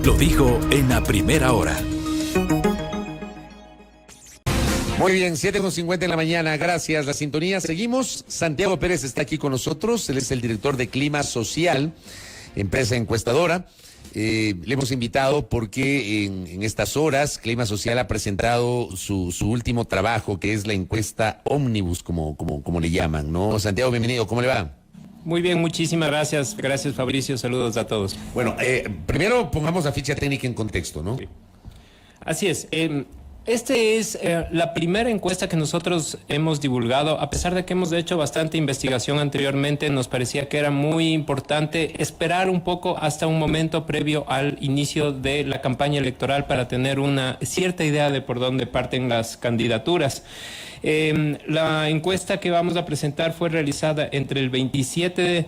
lo dijo en la primera hora. Muy bien, 7:50 en la mañana, gracias. La sintonía, seguimos. Santiago Pérez está aquí con nosotros, él es el director de Clima Social, empresa encuestadora. Le hemos invitado porque en estas horas Clima Social ha presentado su último trabajo, que es la encuesta Ómnibus, como le llaman, ¿no? Santiago, bienvenido, ¿cómo le va? Muy bien, muchísimas gracias. Gracias, Fabricio. Saludos a todos. Bueno, primero pongamos la ficha técnica en contexto, ¿no? Sí. Así es. Esta es la primera encuesta que nosotros hemos divulgado. A pesar de que hemos hecho bastante investigación anteriormente, nos parecía que era muy importante esperar un poco hasta un momento previo al inicio de la campaña electoral para tener una cierta idea de por dónde parten las candidaturas. La encuesta que vamos a presentar fue realizada entre el 27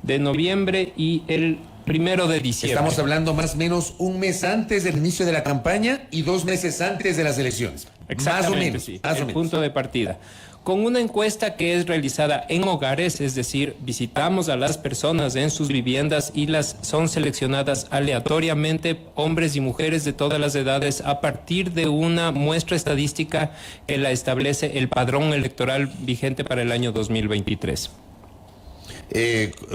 de noviembre y el 1 de diciembre. Estamos hablando más o menos un mes antes del inicio de la campaña y 2 meses antes de las elecciones. Exactamente, más o menos, sí, más o el menos. punto de partida. Con una encuesta que es realizada en hogares, es decir, visitamos a las personas en sus viviendas y son seleccionadas aleatoriamente, hombres y mujeres de todas las edades, a partir de una muestra estadística que la establece el padrón electoral vigente para el año 2023.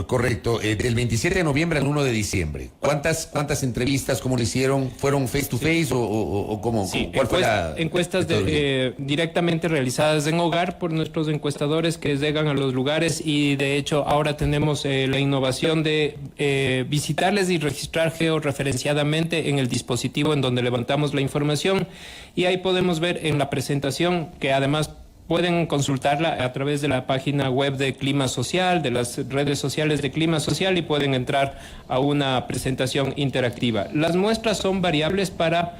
Correcto, del 27 de noviembre al 1 de diciembre. ¿Cuántas entrevistas, cómo lo hicieron? ¿Fueron face to face o cómo? Sí, ¿Cuál fue la encuestas directamente realizadas en hogar por nuestros encuestadores que llegan a los lugares, y de hecho ahora tenemos la innovación de visitarles y registrar georreferenciadamente en el dispositivo en donde levantamos la información, y ahí podemos ver en la presentación, que además pueden consultarla a través de la página web de Clima Social, de las redes sociales de Clima Social, y pueden entrar a una presentación interactiva. Las muestras son variables para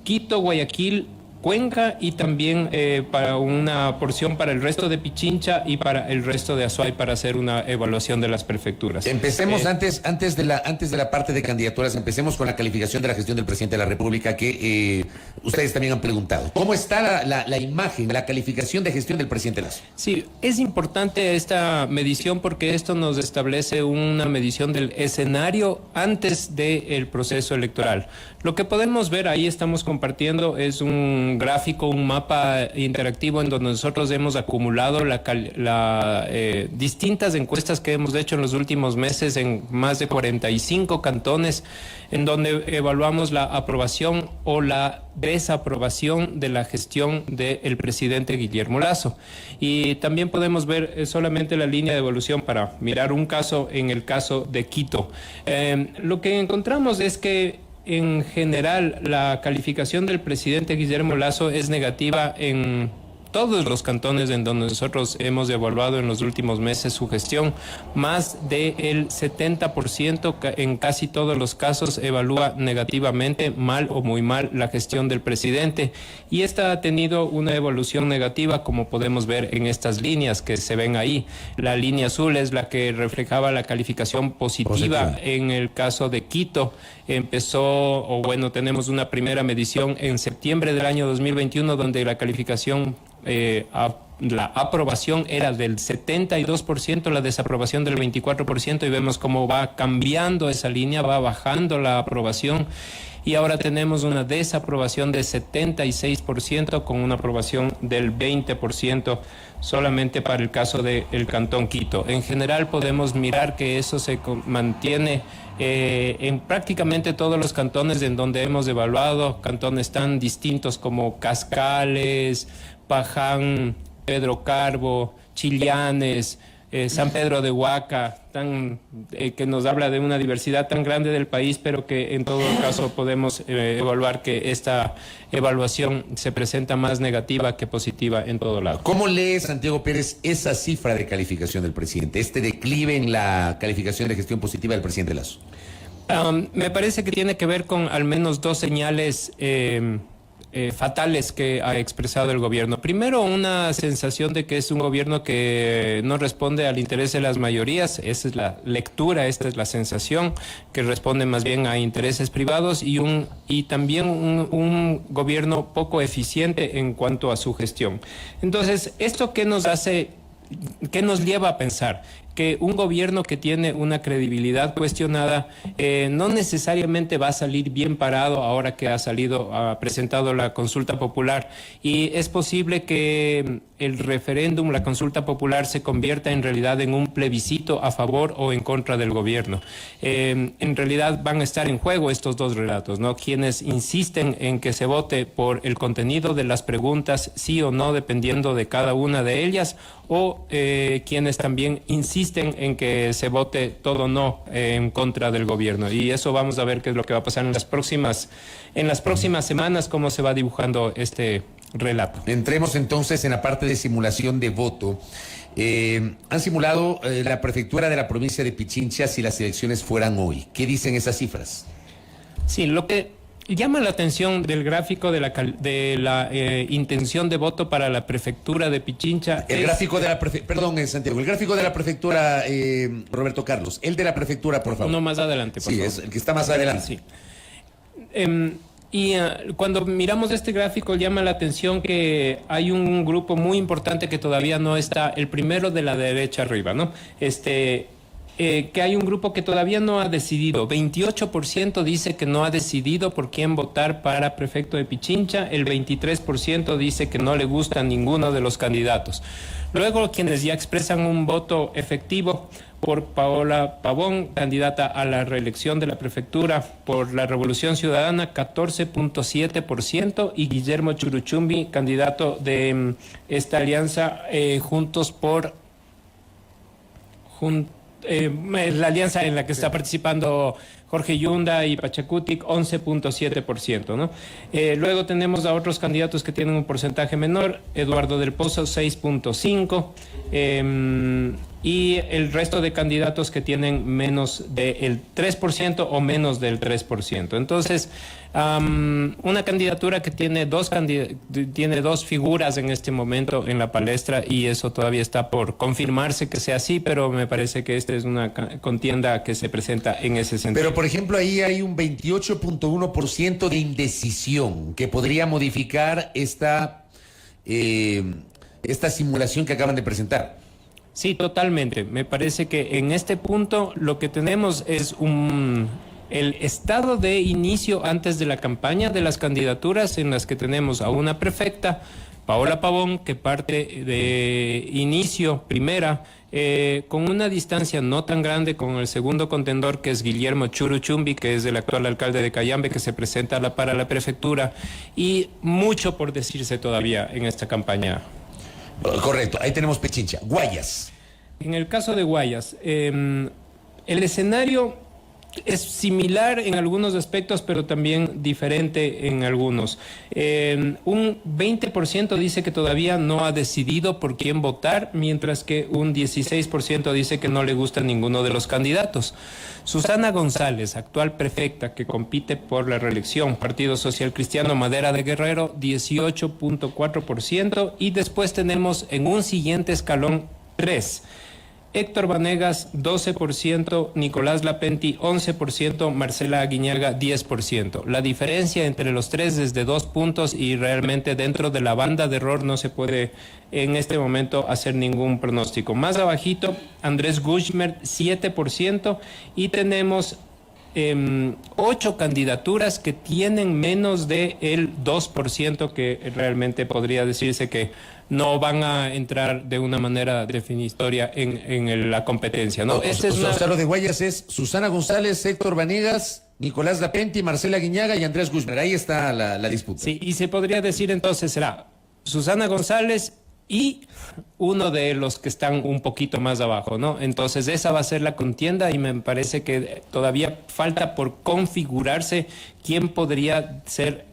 Quito, Guayaquil, Cuenca, y también para una porción para el resto de Pichincha y para el resto de Azuay, para hacer una evaluación de las prefecturas. Empecemos antes de la parte de candidaturas, empecemos con la calificación de la gestión del presidente de la República, que ustedes también han preguntado. ¿Cómo está la imagen, la calificación de gestión del presidente Lasso? Sí, es importante esta medición porque esto nos establece una medición del escenario antes del proceso electoral. Lo que podemos ver ahí, estamos compartiendo, es un gráfico, un mapa interactivo en donde nosotros hemos acumulado distintas encuestas que hemos hecho en los últimos meses en más de 45 cantones, en donde evaluamos la aprobación o la desaprobación de la gestión del presidente Guillermo Lasso. Y también podemos ver solamente la línea de evolución para mirar un caso, en el caso de Quito. Lo que encontramos es que en general la calificación del presidente Guillermo Lasso es negativa en todos los cantones en donde nosotros hemos evaluado en los últimos meses su gestión. Más del 70% en casi todos los casos evalúa negativamente, mal o muy mal, la gestión del presidente, y esta ha tenido una evolución negativa, como podemos ver en estas líneas que se ven ahí. La línea azul es la que reflejaba la calificación positiva. En el caso de Quito tenemos una primera medición en septiembre del año 2021 donde la calificación, la aprobación era del 72%, la desaprobación del 24%, y vemos cómo va cambiando esa línea, va bajando la aprobación, y ahora tenemos una desaprobación de 76% con una aprobación del 20% solamente para el caso del Cantón Quito. En general podemos mirar que eso se mantiene en prácticamente todos los cantones en donde hemos evaluado, cantones tan distintos como Cascales, Paján, Pedro Carbo, Chillanes, San Pedro de Huaca, que nos habla de una diversidad tan grande del país, pero que en todo caso podemos evaluar que esta evaluación se presenta más negativa que positiva en todo lado. ¿Cómo lee, Santiago Pérez, esa cifra de calificación del presidente, este declive en la calificación de gestión positiva del presidente Lasso? Me parece que tiene que ver con al menos dos señales fatales que ha expresado el gobierno. Primero, una sensación de que es un gobierno que no responde al interés de las mayorías. Esa es la lectura, esta es la sensación, que responde más bien a intereses privados, y también un gobierno poco eficiente en cuanto a su gestión. Entonces, ¿esto qué nos hace? ¿Qué nos lleva a pensar? que un gobierno que tiene una credibilidad cuestionada no necesariamente va a salir bien parado ahora que ha presentado la consulta popular, y es posible que el referéndum, la consulta popular, se convierta en realidad en un plebiscito a favor o en contra del gobierno. En realidad van a estar en juego estos dos relatos, ¿no? Quienes insisten en que se vote por el contenido de las preguntas, sí o no, dependiendo de cada una de ellas, o quienes también insisten en que se vote todo no en contra del gobierno. Y eso vamos a ver qué es lo que va a pasar en las próximas semanas, cómo se va dibujando este relato. Entremos entonces en la parte de simulación de voto. Han simulado la prefectura de la provincia de Pichincha si las elecciones fueran hoy. ¿Qué dicen esas cifras? Sí, lo que llama la atención del gráfico de la intención de voto para la prefectura de Pichincha. El gráfico de la prefectura, perdón, Santiago, el gráfico de la prefectura, Roberto Carlos, el de la prefectura, por favor. No, más adelante, por favor. Sí, es el que está más adelante. Sí. Cuando miramos este gráfico llama la atención que hay un grupo muy importante que todavía no está, el primero de la derecha arriba, ¿no? Que hay un grupo que todavía no ha decidido. 28% dice que no ha decidido por quién votar para prefecto de Pichincha, el 23% dice que no le gusta ninguno de los candidatos. Luego, quienes ya expresan un voto efectivo por Paola Pavón, candidata a la reelección de la prefectura por la Revolución Ciudadana, 14.7%, y Guillermo Churuchumbi, candidato de esta alianza la alianza en la que está participando Jorge Yunda y Pachacutic, 11.7%, ¿no? Luego tenemos a otros candidatos que tienen un porcentaje menor, Eduardo del Pozo, 6.5%, y el resto de candidatos que tienen menos del 3% o menos del 3%. Entonces, una candidatura que tiene dos figuras en este momento en la palestra, y eso todavía está por confirmarse que sea así, pero me parece que esta es una contienda que se presenta en ese sentido. Pero, por ejemplo, ahí hay un 28.1% de indecisión que podría modificar esta simulación que acaban de presentar. Sí, totalmente. Me parece que en este punto lo que tenemos es el estado de inicio antes de la campaña de las candidaturas, en las que tenemos a una prefecta, Paola Pavón, que parte de inicio primera, con una distancia no tan grande con el segundo contendor, que es Guillermo Churuchumbi, que es el actual alcalde de Cayambe, que se presenta para la prefectura, y mucho por decirse todavía en esta campaña. Correcto, ahí tenemos Pichincha. Guayas. En el caso de Guayas, el escenario es similar en algunos aspectos, pero también diferente en algunos. Un 20% dice que todavía no ha decidido por quién votar, mientras que un 16% dice que no le gusta ninguno de los candidatos. Susana González, actual prefecta que compite por la reelección, Partido Social Cristiano Madera de Guerrero, 18.4%, y después tenemos en un siguiente escalón 3. Héctor Vanegas, 12%, Nicolás Lapenti, 11%, Marcela Aguiñaga, 10%. La diferencia entre los tres es de 2 puntos, y realmente dentro de la banda de error no se puede en este momento hacer ningún pronóstico. Más abajito, Andrés Gushmer, 7%, y tenemos 8 candidaturas que tienen menos del 2%, que realmente podría decirse que no van a entrar de una manera definitoria en la competencia, ¿no? Lo de Guayas es Susana González, Héctor Vanegas, Nicolás Lapenti, Marcela Guiñaga y Andrés Guzmán. Ahí está la disputa. Sí, y se podría decir entonces será Susana González y uno de los que están un poquito más abajo, ¿no? Entonces esa va a ser la contienda, y me parece que todavía falta por configurarse quién podría ser.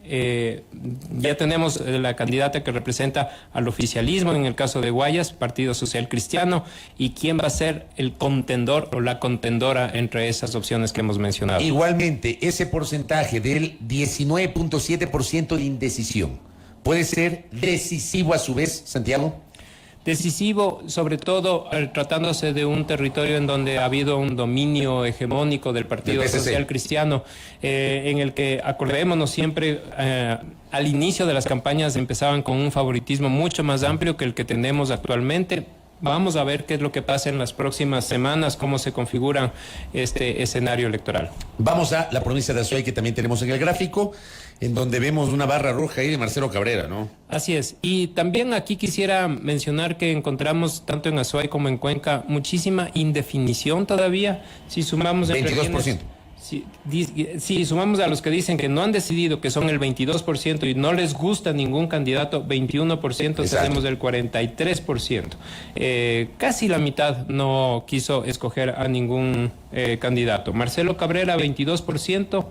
Ya tenemos la candidata que representa al oficialismo en el caso de Guayas, Partido Social Cristiano, y quién va a ser el contendor o la contendora entre esas opciones que hemos mencionado. Igualmente, ese porcentaje del 19.7% de indecisión ¿puede ser decisivo a su vez, Santiago? Decisivo, sobre todo tratándose de un territorio en donde ha habido un dominio hegemónico del Partido Social Cristiano, en el que, acordémonos siempre, al inicio de las campañas empezaban con un favoritismo mucho más amplio que el que tenemos actualmente. vamos a ver qué es lo que pasa en las próximas semanas, cómo se configura este escenario electoral. Vamos a la provincia de Azuay, que también tenemos en el gráfico, en donde vemos una barra roja ahí de Marcelo Cabrera, ¿no? Así es. Y también aquí quisiera mencionar que encontramos, tanto en Azuay como en Cuenca, muchísima indefinición todavía. Si sumamos... 22%. Si sumamos a los que dicen que no han decidido, que son el 22%, y no les gusta ningún candidato, 21%, tenemos el 43%. Casi la mitad no quiso escoger a ningún candidato. Marcelo Cabrera, 22%,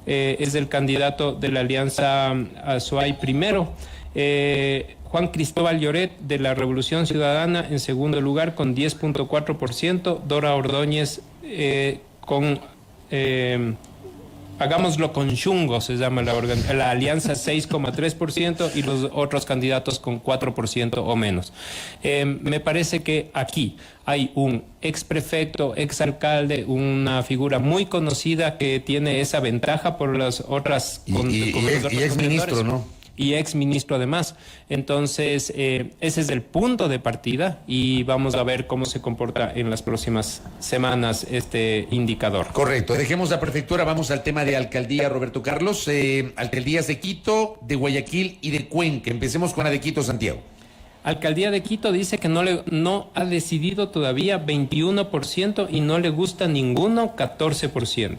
es el candidato de la Alianza Azuay primero. Juan Cristóbal Lloret, de la Revolución Ciudadana, en segundo lugar con 10.4%. Dora Ordóñez con... hagámoslo con Chungo, se llama la alianza, 6,3%, y los otros candidatos con 4% o menos. Me parece que aquí hay un exprefecto, exalcalde, una figura muy conocida que tiene esa ventaja por las otras... Y exministro, ¿no? Y exministro además. Entonces, ese es el punto de partida y vamos a ver cómo se comporta en las próximas semanas este indicador. Correcto. Dejemos la prefectura, vamos al tema de alcaldía, Roberto Carlos. Alcaldías de Quito, de Guayaquil y de Cuenca. Empecemos con la de Quito, Santiago. Alcaldía de Quito dice que no ha decidido todavía, 21%, y no le gusta ninguno, 14%.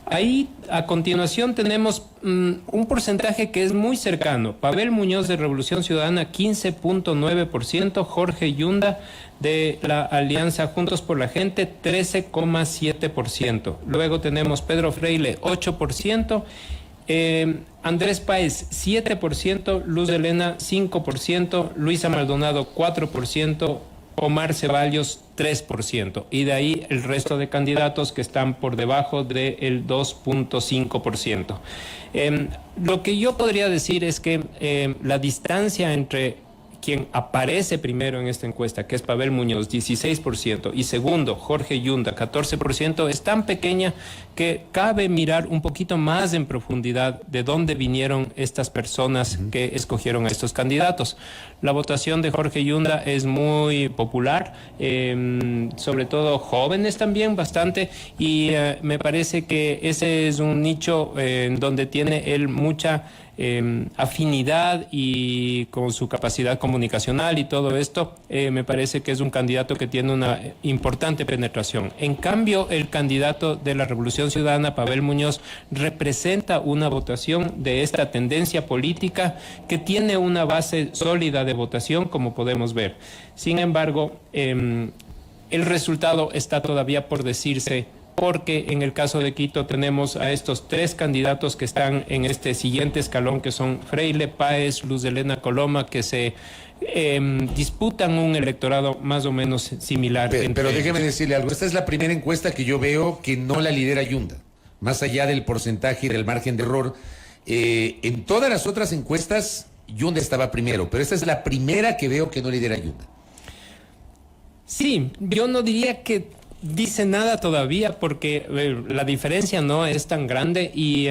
Ahí a continuación tenemos un porcentaje que es muy cercano. Pavel Muñoz, de Revolución Ciudadana, 15.9%. Jorge Yunda, de la Alianza Juntos por la Gente, 13,7%. Luego tenemos Pedro Freile, 8%. Andrés Páez, 7%. Luz de Elena, 5%. Luisa Maldonado, 4%. Omar Ceballos, 3%, y de ahí el resto de candidatos que están por debajo del 2.5%. Lo que yo podría decir es que la distancia entre quien aparece primero en esta encuesta, que es Pavel Muñoz, 16%, y segundo, Jorge Yunda, 14%, es tan pequeña que cabe mirar un poquito más en profundidad de dónde vinieron estas personas que escogieron a estos candidatos. La votación de Jorge Yunda es muy popular, sobre todo jóvenes también, bastante, y me parece que ese es un nicho en donde tiene él mucha afinidad, y con su capacidad comunicacional y todo esto, me parece que es un candidato que tiene una importante penetración. En cambio, el candidato de la Revolución Ciudadana, Pavel Muñoz, representa una votación de esta tendencia política que tiene una base sólida de votación, como podemos ver. Sin embargo, el resultado está todavía por decirse, porque en el caso de Quito tenemos a estos tres candidatos que están en este siguiente escalón, que son Freile, Páez, Luz de Elena Coloma, que se disputan un electorado más o menos similar. Pero déjeme decirle algo, esta es la primera encuesta que yo veo que no la lidera Yunda, más allá del porcentaje y del margen de error. En todas las otras encuestas Yunda estaba primero, pero esta es la primera que veo que no lidera Yunda. Sí, yo no diría que dice nada todavía, porque la diferencia no es tan grande, y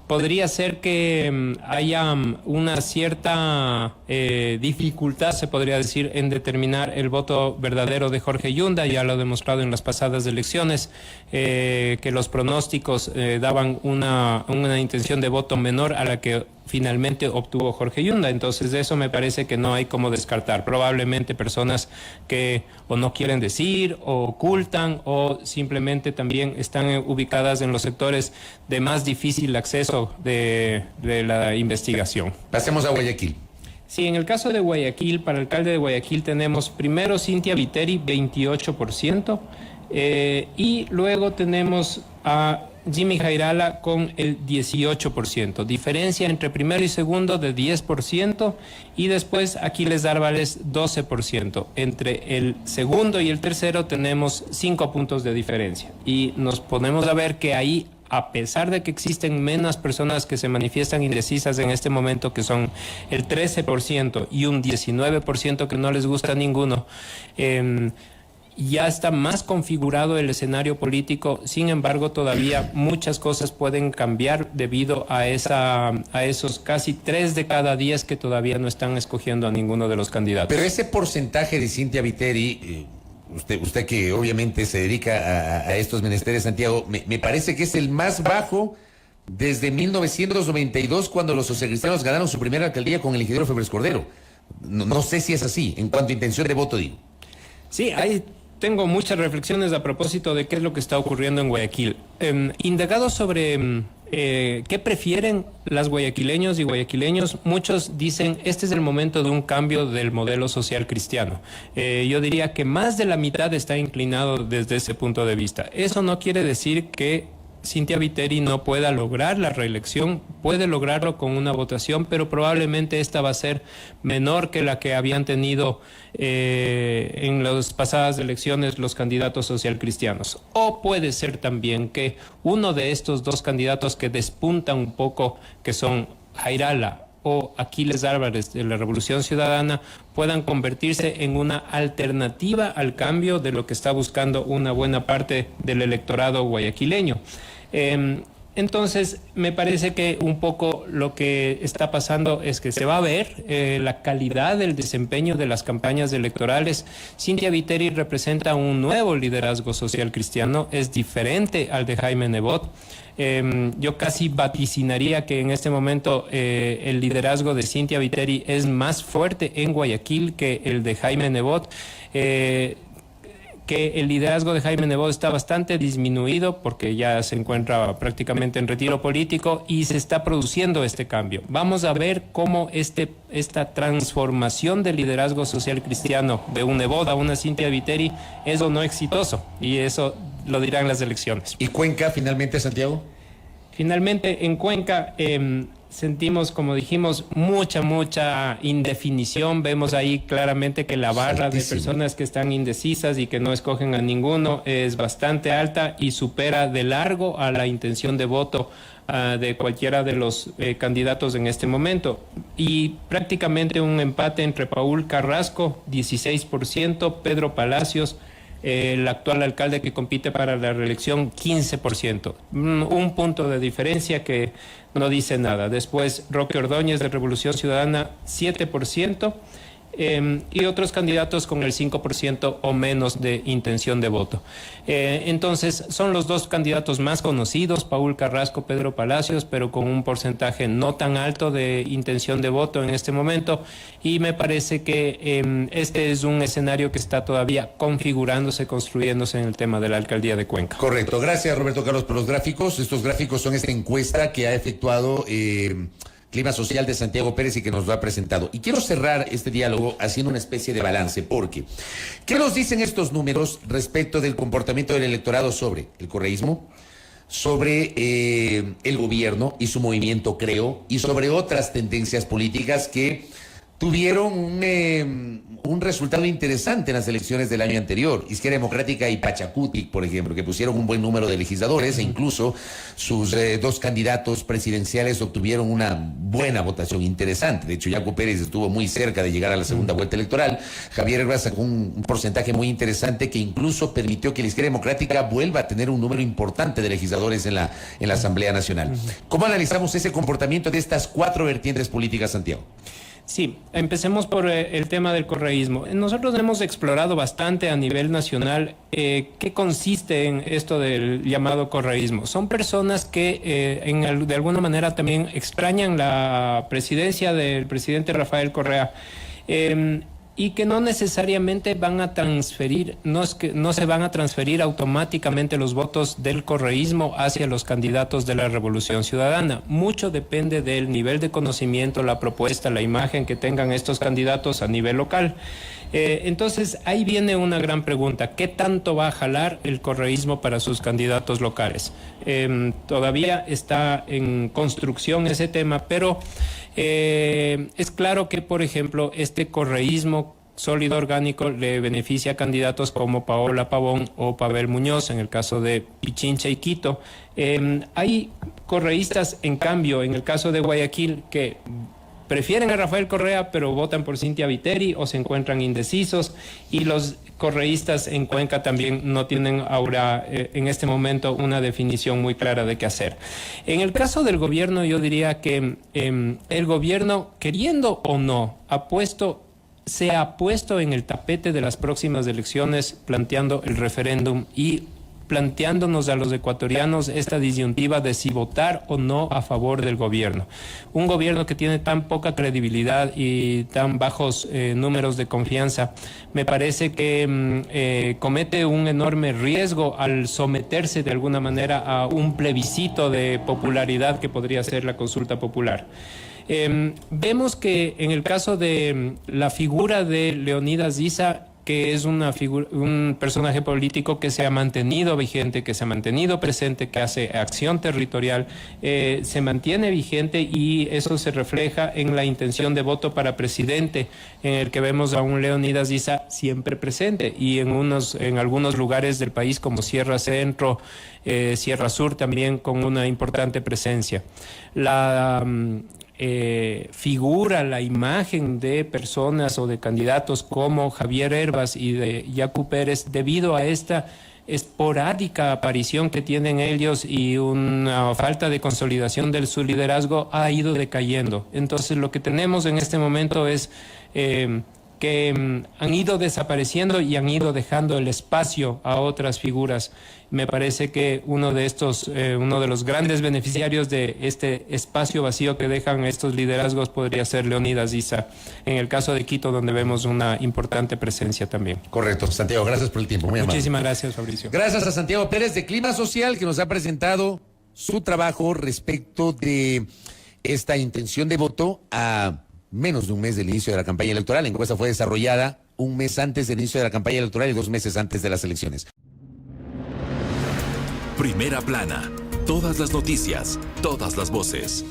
podría ser que haya una cierta dificultad, se podría decir, en determinar el voto verdadero de Jorge Yunda. Ya lo ha demostrado en las pasadas elecciones, que los pronósticos daban una intención de voto menor a la que finalmente obtuvo Jorge Yunda. Entonces, de eso me parece que no hay como descartar. Probablemente personas que o no quieren decir, o ocultan, o simplemente también están ubicadas en los sectores de más difícil acceso de la investigación. Pasemos a Guayaquil. Sí, en el caso de Guayaquil, para alcalde de Guayaquil tenemos primero Cintia Viteri, 28%, y luego tenemos a Jimmy Jairala con el 18%. Diferencia entre primero y segundo de 10%, y después Aquiles Árvales 12%. Entre el segundo y el tercero tenemos 5 puntos de diferencia. Y nos ponemos a ver que ahí, a pesar de que existen menos personas que se manifiestan indecisas en este momento, que son el 13% y un 19% que no les gusta ninguno, ya está más configurado el escenario político. Sin embargo, todavía muchas cosas pueden cambiar debido a esos casi 3 de cada 10 que todavía no están escogiendo a ninguno de los candidatos. Pero ese porcentaje de Cynthia Viteri, usted que obviamente se dedica a estos menesteres, Santiago, me parece que es el más bajo desde 1992, cuando los socialcristianos ganaron su primera alcaldía con el ingeniero Febres Cordero. No sé si es así, en cuanto a intención de voto, digo. Sí, tengo muchas reflexiones a propósito de qué es lo que está ocurriendo en Guayaquil. Indagado sobre qué prefieren las guayaquileños y guayaquileños, muchos dicen este es el momento de un cambio del modelo social cristiano. Yo diría que más de la mitad está inclinado desde ese punto de vista. Eso no quiere decir que Cynthia Viteri no pueda lograr la reelección, puede lograrlo con una votación, pero probablemente esta va a ser menor que la que habían tenido en las pasadas elecciones los candidatos socialcristianos. O puede ser también que uno de estos dos candidatos que despuntan un poco, que son Jairala o Aquiles Álvarez de la Revolución Ciudadana, puedan convertirse en una alternativa al cambio de lo que está buscando una buena parte del electorado guayaquileño. Entonces, me parece que un poco lo que está pasando es que se va a ver la calidad del desempeño de las campañas electorales. Cynthia Viteri representa un nuevo liderazgo social cristiano, es diferente al de Jaime Nebot. Yo casi vaticinaría que en este momento el liderazgo de Cynthia Viteri es más fuerte en Guayaquil que el de Jaime Nebot. Que el liderazgo de Jaime Nebot está bastante disminuido porque ya se encuentra prácticamente en retiro político y se está produciendo este cambio. Vamos a ver cómo esta transformación del liderazgo social cristiano de un Nebot a una Cynthia Viteri es o no exitoso, y eso lo dirán las elecciones. ¿Y Cuenca finalmente, Santiago? Finalmente, en Cuenca sentimos, como dijimos, mucha indefinición. Vemos ahí claramente que la barra de personas que están indecisas y que no escogen a ninguno es bastante alta y supera de largo a la intención de voto de cualquiera de los candidatos en este momento. Y prácticamente un empate entre Paul Carrasco, 16%, Pedro Palacios, el actual alcalde que compite para la reelección, 15%. Un punto de diferencia que no dice nada. Después, Roque Ordóñez de Revolución Ciudadana, 7%. Y otros candidatos con el 5% o menos de intención de voto. Entonces, son los dos candidatos más conocidos, Paul Carrasco, Pedro Palacios, pero con un porcentaje no tan alto de intención de voto en este momento. Y me parece que este es un escenario que está todavía configurándose, construyéndose en el tema de la alcaldía de Cuenca. Correcto. Gracias, Roberto Carlos, por los gráficos. Estos gráficos son esta encuesta que ha efectuado Clima Social de Santiago Pérez y que nos lo ha presentado. Y quiero cerrar este diálogo haciendo una especie de balance, porque ¿qué nos dicen estos números respecto del comportamiento del electorado sobre el correísmo, sobre el gobierno y su movimiento Creo, y sobre otras tendencias políticas que tuvieron un resultado interesante en las elecciones del año anterior? Izquierda Democrática y Pachacuti, por ejemplo, que pusieron un buen número de legisladores, e incluso sus dos candidatos presidenciales obtuvieron una buena votación interesante. De hecho, Yaco Pérez estuvo muy cerca de llegar a la segunda vuelta electoral. Javier Herrera sacó un porcentaje muy interesante que incluso permitió que la Izquierda Democrática vuelva a tener un número importante de legisladores en la Asamblea Nacional. ¿Cómo analizamos ese comportamiento de estas cuatro vertientes políticas, Santiago? Sí, empecemos por el tema del correísmo. Nosotros hemos explorado bastante a nivel nacional qué consiste en esto del llamado correísmo. Son personas que de alguna manera también extrañan la presidencia del presidente Rafael Correa. Y que no necesariamente van a transferir, no se van a transferir automáticamente los votos del correísmo hacia los candidatos de la Revolución Ciudadana. Mucho depende del nivel de conocimiento, la propuesta, la imagen que tengan estos candidatos a nivel local. Entonces, ahí viene una gran pregunta. ¿Qué tanto va a jalar el correísmo para sus candidatos locales? Todavía está en construcción ese tema, pero es claro que, por ejemplo, este correísmo sólido orgánico le beneficia a candidatos como Paola Pavón o Pavel Muñoz, en el caso de Pichincha y Quito. Hay correístas, en cambio, en el caso de Guayaquil, que prefieren a Rafael Correa, pero votan por Cynthia Viteri o se encuentran indecisos, y los correístas en Cuenca también no tienen ahora en este momento una definición muy clara de qué hacer. En el caso del gobierno, yo diría que el gobierno, queriendo o no, se ha puesto en el tapete de las próximas elecciones, planteando el referéndum y planteándonos a los ecuatorianos esta disyuntiva de si votar o no a favor del gobierno. Un gobierno que tiene tan poca credibilidad y tan bajos números de confianza, me parece que comete un enorme riesgo al someterse de alguna manera a un plebiscito de popularidad que podría ser la consulta popular. Vemos que en el caso de la figura de Leonidas Issa, que es un personaje político que se ha mantenido vigente, que se ha mantenido presente, que hace acción territorial, se mantiene vigente, y eso se refleja en la intención de voto para presidente, en el que vemos a un Leonidas Issa siempre presente, y en algunos lugares del país como Sierra Centro, Sierra Sur también con una importante presencia. La figura, la imagen de personas o de candidatos como Javier Herbas y de Yacu Pérez, debido a esta esporádica aparición que tienen ellos y una falta de consolidación de su liderazgo, ha ido decayendo. Entonces lo que tenemos en este momento es que han ido desapareciendo y han ido dejando el espacio a otras figuras. Me parece que uno de los grandes beneficiarios de este espacio vacío que dejan estos liderazgos podría ser Leonidas Issa, en el caso de Quito, donde vemos una importante presencia también. Correcto, Santiago, gracias por el tiempo. Muy amable. Muchísimas gracias, Fabricio. Gracias a Santiago Pérez de Clima Social, que nos ha presentado su trabajo respecto de esta intención de voto a menos de un mes del inicio de la campaña electoral. La encuesta fue desarrollada un mes antes del inicio de la campaña electoral y 2 meses antes de las elecciones. Primera plana. Todas las noticias, todas las voces.